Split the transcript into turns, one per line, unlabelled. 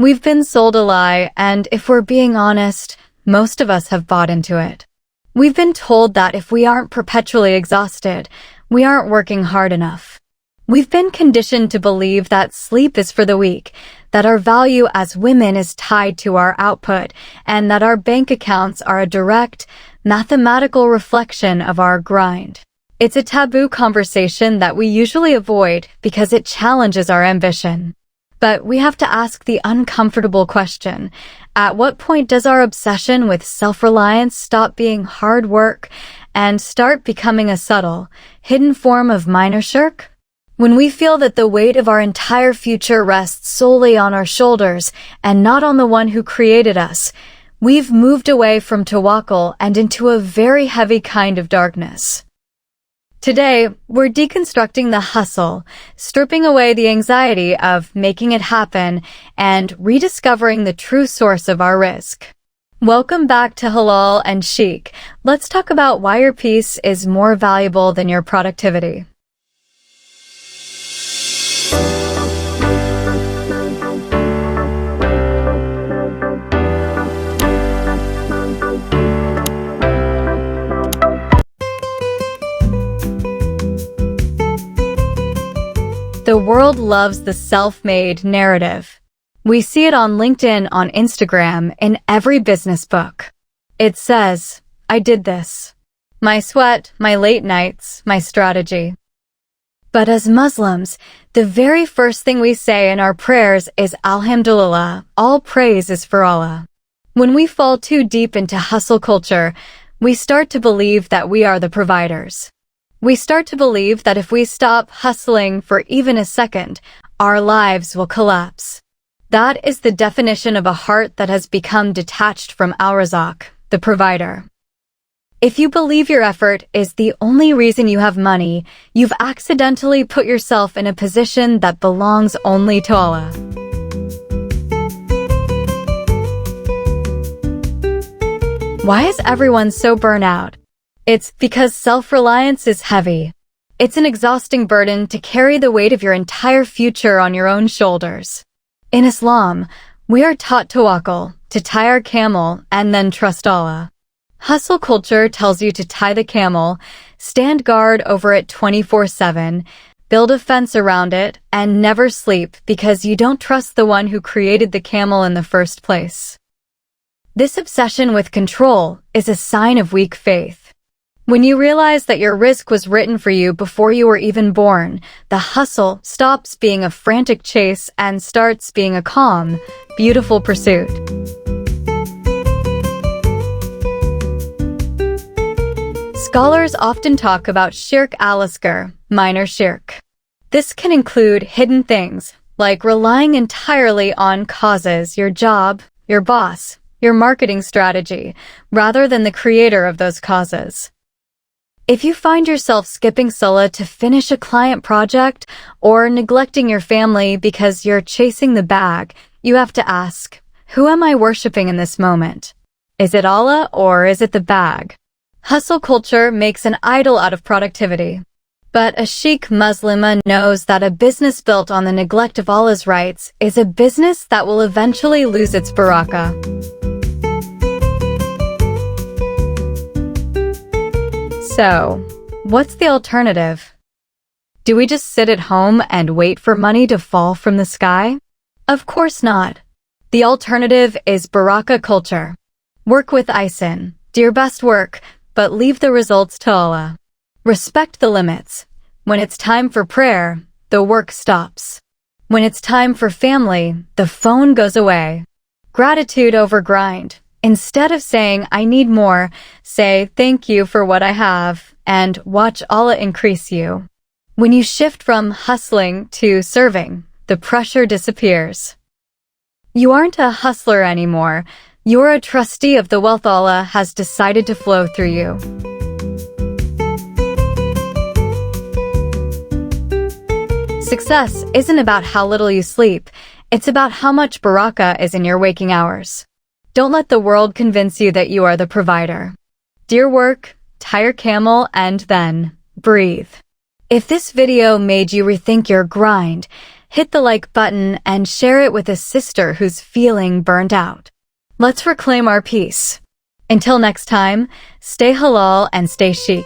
We've been sold a lie, and if we're being honest, most of us have bought into it. We've been told that if we aren't perpetually exhausted, we aren't working hard enough. We've been conditioned to believe that sleep is for the weak, that our value as women is tied to our output, and that our bank accounts are a direct, mathematical reflection of our grind. It's a taboo conversation that we usually avoid because it challenges our ambition. But we have to ask the uncomfortable question: at what point does our obsession with self-reliance stop being hard work and start becoming a subtle, hidden form of minor shirk? When we feel that the weight of our entire future rests solely on our shoulders and not on the one who created us, we've moved away from tawakkul and into a very heavy kind of darkness. Today, we're deconstructing the hustle, stripping away the anxiety of making it happen, and rediscovering the true source of our rizq. Welcome back to Halal and Chic. Let's talk about why your peace is more valuable than your productivity. The world loves the self-made narrative. We see it on LinkedIn, on Instagram, in every business book. It says, "I did this. My sweat, my late nights, my strategy." But as Muslims, the very first thing we say in our prayers is Alhamdulillah, all praise is for Allah. When we fall too deep into hustle culture, we start to believe that we are the providers. We start to believe that if we stop hustling for even a second, our lives will collapse. That is the definition of a heart that has become detached from Al-Razzaq, the provider. If you believe your effort is the only reason you have money, you've accidentally put yourself in a position that belongs only to Allah. Why is everyone so burnt out? It's because self-reliance is heavy. It's an exhausting burden to carry the weight of your entire future on your own shoulders. In Islam, we are taught tawakkul, to tie our camel and then trust Allah. Hustle culture tells you to tie the camel, stand guard over it 24/7, build a fence around it, and never sleep because you don't trust the one who created the camel in the first place. This obsession with control is a sign of weak faith. When you realize that your rizq was written for you before you were even born, the hustle stops being a frantic chase and starts being a calm, beautiful pursuit. Scholars often talk about shirk al-asghar, minor shirk. This can include hidden things, like relying entirely on causes, your job, your boss, your marketing strategy, rather than the creator of those causes. If you find yourself skipping salah to finish a client project or neglecting your family because you're chasing the bag, you have to ask, who am I worshiping in this moment? Is it Allah or is it the bag? Hustle culture makes an idol out of productivity. But a chic muslimah knows that a business built on the neglect of Allah's rights is a business that will eventually lose its barakah. So, what's the alternative? Do we just sit at home and wait for money to fall from the sky? Of course not. The alternative is Barakah culture. Work with ISIN, do your best work, but leave the results to Allah. Respect the limits. When it's time for prayer, the work stops. When it's time for family, the phone goes away. Gratitude over grind. Instead of saying, I need more, say, thank you for what I have, and watch Allah increase you. When you shift from hustling to serving, the pressure disappears. You aren't a hustler anymore. You're a trustee of the wealth Allah has decided to flow through you. Success isn't about how little you sleep. It's about how much barakah is in your waking hours. Don't let the world convince you that you are the provider. Do your work, tie your camel, and then breathe. If this video made you rethink your grind, hit the like button and share it with a sister who's feeling burnt out. Let's reclaim our peace. Until next time, stay halal and stay chic.